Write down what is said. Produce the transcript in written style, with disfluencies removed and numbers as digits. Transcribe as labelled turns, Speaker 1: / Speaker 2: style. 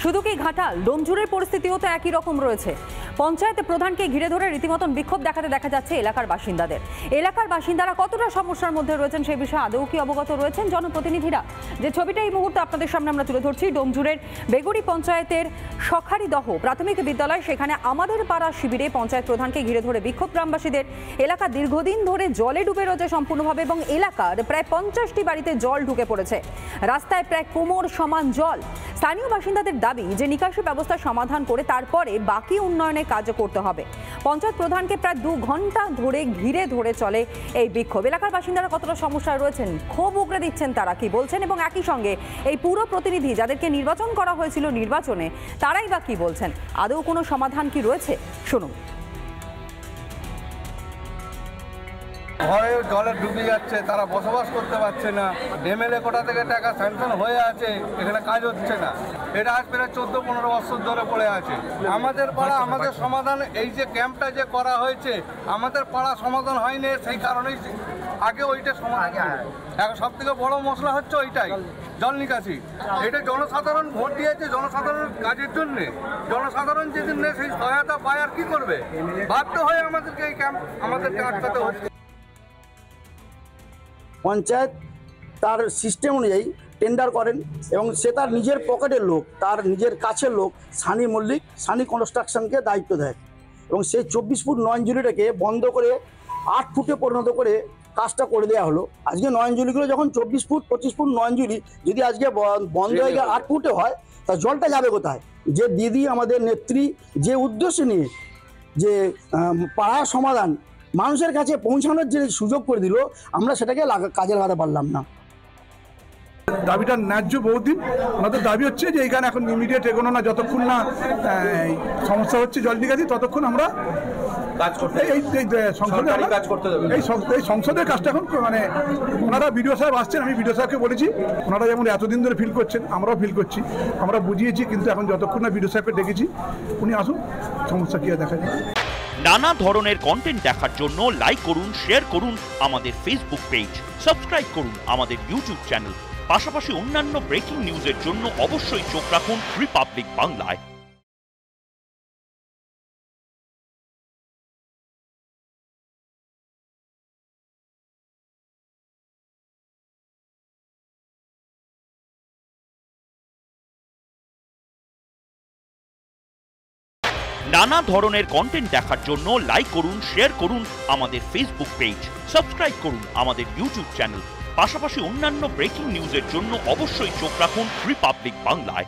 Speaker 1: শুধু কি ঘাটাল, ডোমজুড়ের পরিস্থিতিও তো একই রকম রয়েছে। পঞ্চায়েত প্রধানকে ঘিরে ধরে রীতিমতন বিক্ষোভ দেখাতে দেখা যাচ্ছে এলাকার বাসিন্দাদের। এলাকার বাসিন্দারা কতটা সমস্যার মধ্যে রয়েছেন সেই বিষয়ে আদৌ কি অবগত রয়েছেন জনপ্রতিনিধিরা? যে ছবিটা এই মুহূর্তে আপনাদের সামনে আমরা তুলে ধরছি, ডোমজুড়ের বেগুড়ি পঞ্চায়েতের সখারিদহ প্রাথমিক বিদ্যালয়, সেখানে আমাদের পাড়া শিবিরে পঞ্চায়েত প্রধানকে ঘিরে ধরে বিক্ষোভ গ্রামবাসীদের। এলাকা দীর্ঘদিন ধরে জলে ডুবে রয়েছে সম্পূর্ণভাবে এবং এলাকার প্রায় 50টি বাড়িতে জল ঢুকে পড়েছে। রাস্তায় প্রায় কোমর সমান জল। স্থানীয় বাসিন্দাদের দাবি যে নিকাশি ব্যবস্থা সমাধান করে তারপরে বাকি উন্নয়নের কাজ করতে হবে। পঞ্চায়েত প্রধানকে প্রায় 2 ঘন্টা ধরে ঘিরে ধরে চলে এই বিক্ষোভ। এলাকার বাসিন্দারা কতটা সমস্যায় রয়েছেন, ক্ষোভ উগরে দিচ্ছেন, তারা কি বলছেন, এবং একই সঙ্গে এই পুরো প্রতিনিধি যাদেরকে নির্বাচন করা হয়েছিল নির্বাচনে, তারাই বা কি বলছেন, আদৌ কোনো সমাধান কি রয়েছে, শুনুন।
Speaker 2: ঘরে জলে ডুবে যাচ্ছে, তারা বসবাস করতে পারছে না। এমএলএ কোটা থেকে টাকা স্যাংশন হয়ে আছে, এখানে কাজ হচ্ছে না। এটা আজ প্রায় 14-15 বছর ধরে পড়ে আছে। আমাদের পাড়া আমাদের সমাধান, এই যে ক্যাম্পটা যে করা হয়েছে, আমাদের পাড়া সমাধান হয়নি, সেই কারণেই আগে ওইটা সমাধান। এখন সব থেকে বড় মশলা হচ্ছে ওইটাই, জল নিকাশি। এটা জনসাধারণ ভোট দিয়েছে জনসাধারণ কাজের জন্যে। জনসাধারণ যেদিন সেই সহায়তা পায় আর কি করবে, বাধ্য হয়ে আমাদেরকে এই ক্যাম্প আমাদেরকে আটকাতে হচ্ছে।
Speaker 3: পঞ্চায়েত তার সিস্টেম অনুযায়ী টেন্ডার করেন এবং সে তার নিজের পকেটের লোক, তার নিজের কাছের লোক সানি মল্লিক, সানি কনস্ট্রাকশনকে দায়িত্ব দেয় এবং সেই 24 ফুট নয়নজুলিটাকে বন্ধ করে 8 ফুটে পরিণত করে কাজটা করে দেওয়া হলো। আজকে নয়নজুলিগুলো যখন 24 ফুট 25 ফুট নয়নজুলি যদি আজকে বন্ধ হয়ে গিয়ে 8 ফুটে হয়, তা জলটা যাবে কোথায়? যে দিদি আমাদের নেত্রী যে উদ্দেশ্য নিয়ে যে পাড়ার সমাধান মানুষের কাছে পৌঁছানোর যে সুযোগ করে দিল, আমরা সেটাকে কাজে লাগাতে পারলাম না।
Speaker 4: দাবিটা ন্যায্য বহুদিন। ওনাদের দাবি হচ্ছে যে এখানে এখন ইমিডিয়েট এগোনো না, যতক্ষণ না সমস্যা হচ্ছে জল নিকাশি ততক্ষণ আমরা কাজ করতে এই সংসদের কাজটা এখন মানে ওনারা বিডিও সাহেব আসছেন, আমি বিডিও সাহেবকে বলেছি, ওনারা যেমন এতদিন ধরে ফিল করছেন আমরাও ফিল করছি, আমরা বুঝিয়েছি, কিন্তু এখন যতক্ষণ না বিডিও সাহেবকে ডেকেছি উনি আসুন, সমস্যা কি দেখা যায়।
Speaker 5: নানা ধরনের কন্টেন্ট দেখার জন্য লাইক করুন, শেয়ার করুন আমাদের ফেসবুক পেজ, সাবস্ক্রাইব করুন আমাদের ইউটিউব চ্যানেল। পাশাপাশি অন্যান্য ব্রেকিং নিউজের জন্য অবশ্যই চোখ রাখুন রিপাবলিক বাংলায়। নানা ধরনের কন্টেন্ট দেখার জন্য লাইক করুন, শেয়ার করুন আমাদের ফেসবুক পেজ, সাবস্ক্রাইব করুন আমাদের ইউটিউব চ্যানেল। পাশাপাশি অন্যান্য ব্রেকিং নিউজের জন্য অবশ্যই চোখ রাখুন রিপাবলিক বাংলায়।